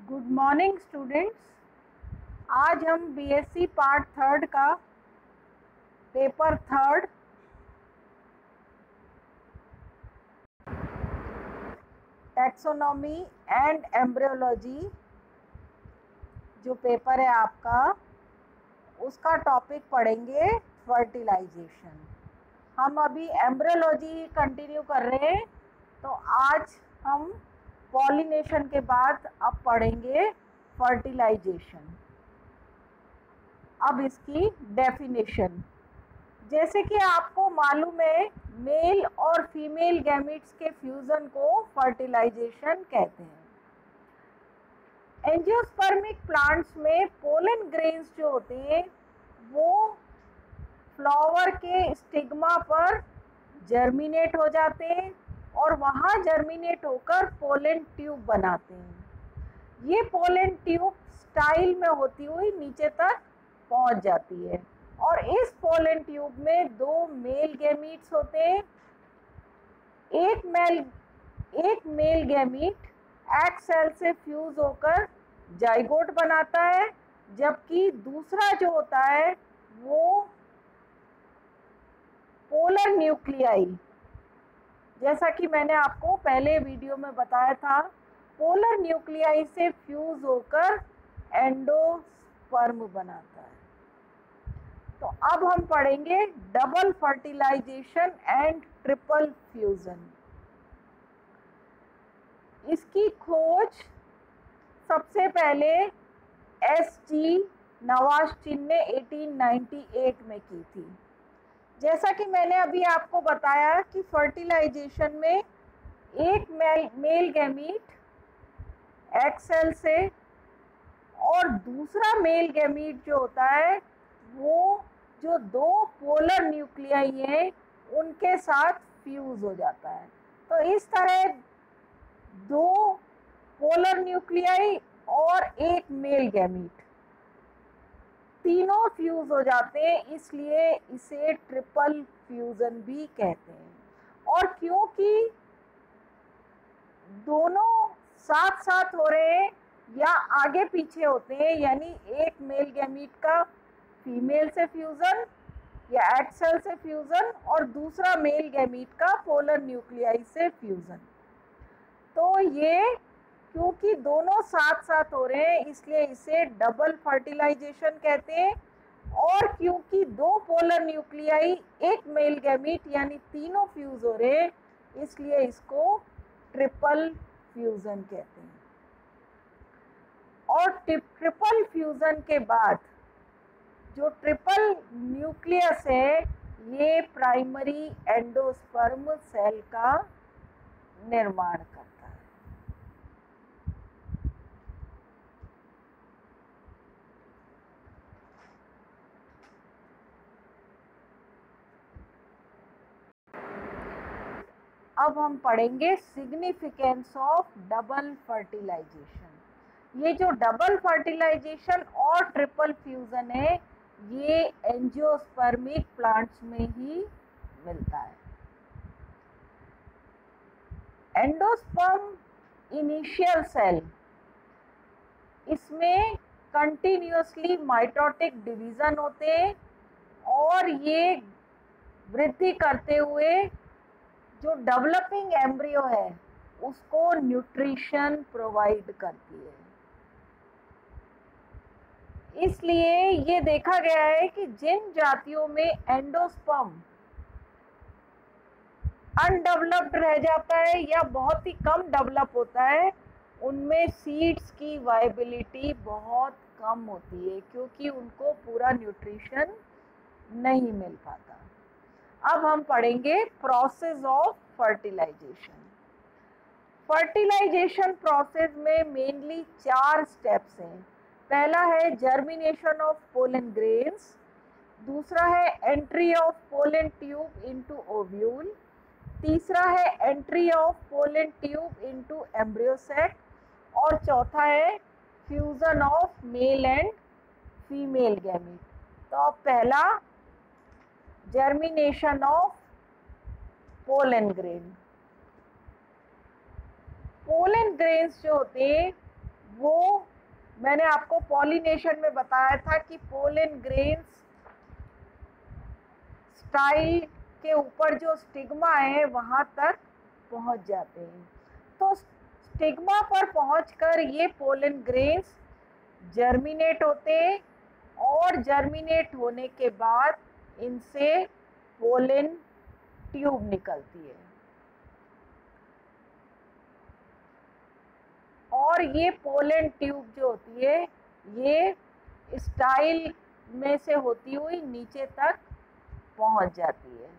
Good morning students. आज हम BSc part third का paper third taxonomy and embryology जो पेपर है आपका, उसका टॉपिक पढ़ेंगे फर्टिलाइजेशन। हम अभी एम्ब्रियोलॉजी कंटिन्यू कर रहे हैं, तो आज हम पॉलिनेशन के बाद अब पढ़ेंगे फर्टिलाइजेशन। अब इसकी डेफिनेशन, जैसे कि आपको मालूम है, मेल और फीमेल गैमीट्स के फ्यूजन को फर्टिलाइजेशन कहते हैं। एंजियोस्पर्मिक प्लांट्स में पोलन ग्रेन्स जो होते हैं वो फ्लावर के स्टिग्मा पर जर्मिनेट हो जाते हैं और वहाँ जर्मिनेट होकर पोलन ट्यूब बनाते हैं। ये पोलन ट्यूब स्टाइल में होती हुई नीचे तक पहुँच जाती है और इस पोलन ट्यूब में दो मेल गैमीट्स होते हैं। एक मेल गैमीट एग सेल से फ्यूज होकर जाइगोट बनाता है, जबकि दूसरा जो होता है वो पोलर न्यूक्लियाई, जैसा कि मैंने आपको पहले वीडियो में बताया था, पोलर न्यूक्लियाई से फ्यूज होकर एंडोस्पर्म बनाता है। तो अब हम पढ़ेंगे double fertilization and triple fusion. इसकी खोज सबसे पहले एस.जी. नवास्टिन ने 1898 में की थी। जैसा कि मैंने अभी आपको बताया कि फर्टिलाइजेशन में एक मेल गैमीट एग सेल से और दूसरा मेल गैमीट जो होता है वो जो दो पोलर न्यूक्लियाई हैं उनके साथ फ्यूज हो जाता है। तो इस तरह दो पोलर न्यूक्लियाई और एक मेल गैमीट तीनों फ्यूज हो जाते हैं, इसलिए इसे ट्रिपल फ्यूजन भी कहते हैं। और क्योंकि दोनों साथ साथ हो रहे हैं या आगे पीछे होते हैं, यानी एक मेल गैमीट का फीमेल से फ्यूजन या एग सेल से फ्यूजन और दूसरा मेल गैमीट का पोलर न्यूक्लियाई से फ्यूजन, तो ये क्योंकि दोनों साथ साथ हो रहे हैं इसलिए इसे डबल फर्टिलाइजेशन कहते हैं। और क्योंकि दो पोलर न्यूक्लियाई एक मेल गैमीट यानी तीनों फ्यूज हो रहे हैं इसलिए इसको ट्रिपल फ्यूजन कहते हैं। और ट्रिपल फ्यूजन के बाद जो ट्रिपल न्यूक्लियस है ये प्राइमरी एंडोस्पर्म सेल का निर्माण करता है। अब हम पढ़ेंगे सिग्निफिकेंस ऑफ डबल फर्टिलाइजेशन। ये जो डबल फर्टिलाइजेशन और ट्रिपल फ्यूजन है ये एंजियोस्पर्मिक प्लांट्स में ही मिलता है। एंडोस्पर्म इनिशियल सेल, इसमें कंटिन्यूसली माइटोटिक डिवीजन होते हैं और ये वृद्धि करते हुए जो डेवलपिंग एम्ब्रियो है उसको न्यूट्रिशन प्रोवाइड करती है। इसलिए ये देखा गया है कि जिन जातियों में एंडोस्पर्म अनडेवलप्ड रह जाता है या बहुत ही कम डेवलप होता है उनमें सीड्स की वायबिलिटी बहुत कम होती है क्योंकि उनको पूरा न्यूट्रिशन नहीं मिल पाता। अब हम पढ़ेंगे process of fertilization. Fertilization process में मेनली 4 स्टेप्स हैं। पहला है जर्मिनेशन ऑफ पोलन ग्रेन्स, दूसरा है entry of pollen tube into ovule, तीसरा है entry of pollen tube into embryo sac और चौथा है fusion of male and female gamete. तो पहला germination of pollen grain. Pollen grains जो होते हैं वो मैंने आपको पॉलिनेशन में बताया था कि पोलन ग्रेन्स स्टाइल के ऊपर जो स्टिग्मा है वहाँ तक पहुँच जाते हैं। तो स्टिग्मा पर पहुंचकर ये पोलन ग्रेन्स जर्मिनेट होते हैं और जर्मिनेट होने के बाद इनसे पोलन ट्यूब निकलती है और ये पोलन ट्यूब जो होती है ये स्टाइल में से होती हुई नीचे तक पहुंच जाती है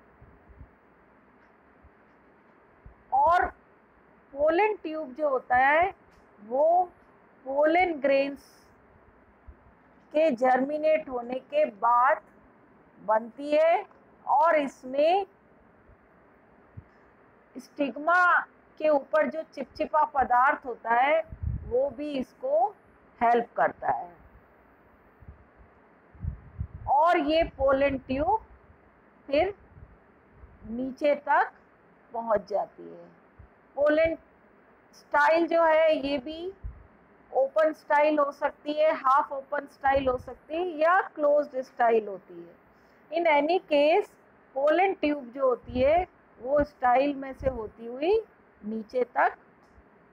और पोलन ट्यूब जो होता है वो पोलन ग्रेन्स के जर्मिनेट होने के बाद बनती है और इसमें स्टिग्मा के ऊपर जो चिपचिपा पदार्थ होता है वो भी इसको हेल्प करता है और ये पोलन ट्यूब फिर नीचे तक पहुंच जाती है। पोलन स्टाइल जो है ये भी ओपन स्टाइल हो सकती है, हाफ ओपन स्टाइल हो सकती है या क्लोज्ड स्टाइल होती है। In any case pollen tube जो होती है वो स्टाइल में से होती हुई नीचे तक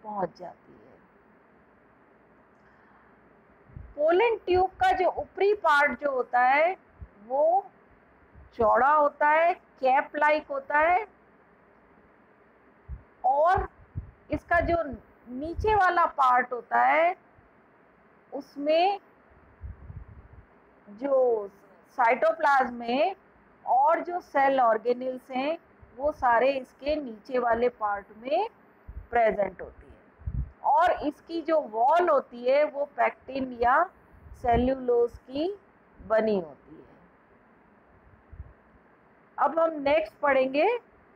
पहुंच जाती है। पोलन ट्यूब का जो ऊपरी पार्ट जो होता है वो चौड़ा होता है, कैप लाइक होता है और इसका जो नीचे वाला पार्ट होता है उसमें जो साइटोप्लाज्म में और जो सेल ऑर्गेनेल्स हैं वो सारे इसके नीचे वाले पार्ट में प्रेजेंट होती है और इसकी जो वॉल होती है वो पैक्टिन या सेल्यूलोज की बनी होती है। अब हम नेक्स्ट पढ़ेंगे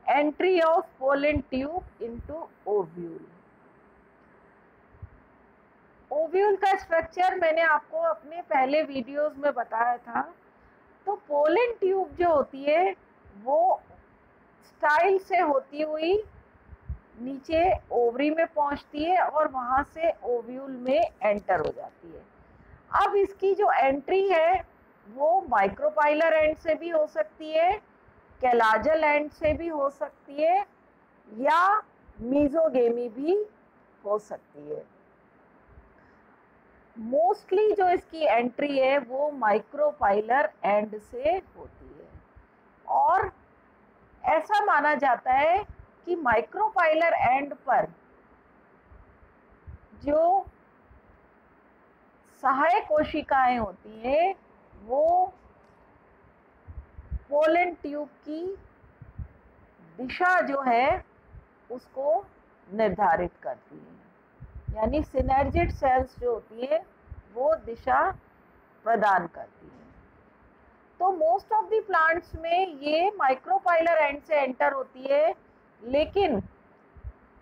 entry of pollen tube into ovule. Ovule का स्ट्रक्चर मैंने आपको अपने पहले वीडियोस में बताया था। तो पोलन ट्यूब जो होती है वो स्टाइल से होती हुई नीचे ओवरी में पहुंचती है और वहां से ओव्यूल में एंटर हो जाती है। अब इसकी जो एंट्री है वो माइक्रोपाइलर एंड से भी हो सकती है, कैलाजल एंड से भी हो सकती है या मीजोगेमी भी हो सकती है। मोस्टली जो इसकी एंट्री है वो माइक्रोपाइलर एंड से होती है और ऐसा माना जाता है कि माइक्रोपाइलर एंड पर जो सहायक कोशिकाएं होती हैं वो पोलन ट्यूब की दिशा जो है उसको निर्धारित करती है, यानी सिनर्जिड सेल्स जो होती है वो दिशा प्रदान करती है। तो मोस्ट ऑफ द प्लांट्स में ये माइक्रोपाइलर एंड से एंटर होती है, लेकिन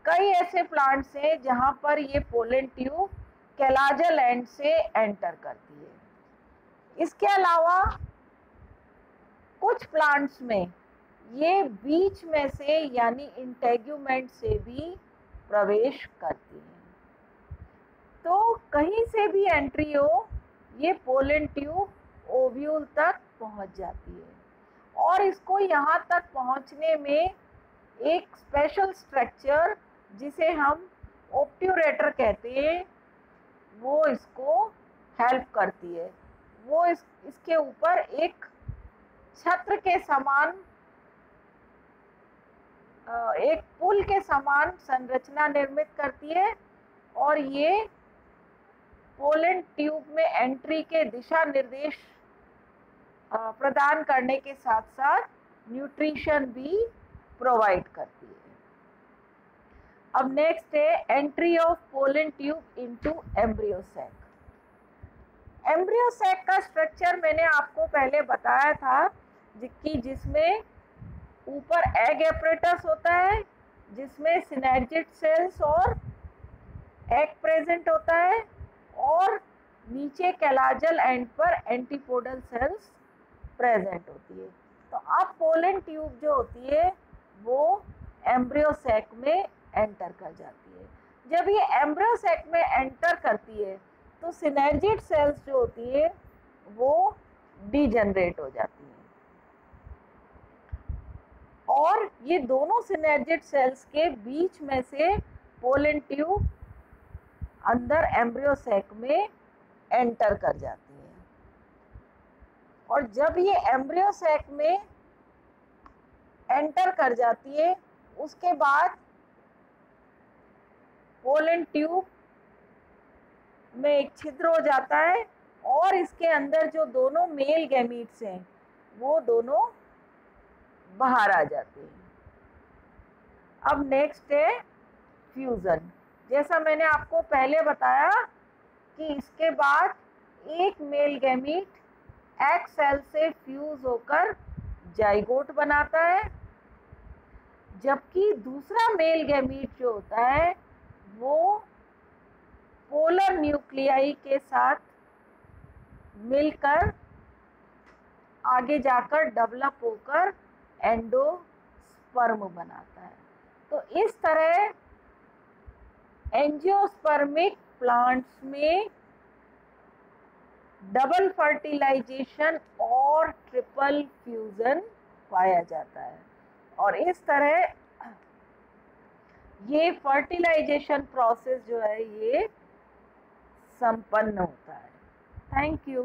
कई ऐसे प्लांट्स हैं जहां पर ये पोलन ट्यूब कैलाजल एंड से एंटर करती है। इसके अलावा कुछ प्लांट्स में ये बीच में से यानी इंटेग्यूमेंट से भी प्रवेश करती है। तो कहीं से भी एंट्री हो ये पोलन ट्यूब ओव्यूल तक पहुंच जाती है और इसको यहाँ तक पहुंचने में एक स्पेशल स्ट्रक्चर जिसे हम ऑब्ट्यूरेटर कहते हैं वो इसको हेल्प करती है। वो इसके ऊपर एक छत्र के समान एक पुल के समान संरचना निर्मित करती है और ये पोलन ट्यूब में एंट्री के दिशा निर्देश प्रदान करने के साथ साथ न्यूट्रिशन भी प्रोवाइड करती है। अब नेक्स्ट है entry of pollen tube into embryo sac. Embryo sac का स्ट्रक्चर मैंने आपको पहले बताया था जिसमें ऊपर एग एपरेटस होता है जिसमें सिनर्जिड सेल्स और एग प्रेजेंट होता है और नीचे कैलाजल एंड पर एंटीपोडल सेल्स प्रेजेंट होती है। तो अब पोलन ट्यूब जो होती है वो एम्ब्रियो सैक में एंटर कर जाती है। जब ये एम्ब्रियो सैक में एंटर करती है तो सिनर्जिड सेल्स जो होती है वो डीजनरेट हो जाती है, और ये दोनों सिनर्जिड सेल्स के बीच में से पोलन ट्यूब अंदर एम्ब्रियो सैक में एंटर कर जाती है। और जब ये एम्ब्रियो सैक में एंटर कर जाती है उसके बाद पोलन ट्यूब में एक छिद्र हो जाता है और इसके अंदर जो दोनों मेल गैमीट्स हैं वो दोनों बाहर आ जाते हैं। अब नेक्स्ट है फ्यूजन। जैसा मैंने आपको पहले बताया कि इसके बाद एक मेल गैमीट एग सेल से फ्यूज होकर जाइगोट बनाता है, जबकि दूसरा मेल गैमीट जो होता है वो पोलर न्यूक्लियाई के साथ मिलकर आगे जाकर डेवलप होकर एंडोस्पर्म बनाता है। तो इस तरह एंजियोस्पर्मिक प्लांट्स में डबल फर्टिलाइजेशन और ट्रिपल फ्यूजन पाया जाता है, और इस तरह ये फर्टिलाइजेशन प्रोसेस जो है ये संपन्न होता है। Thank you.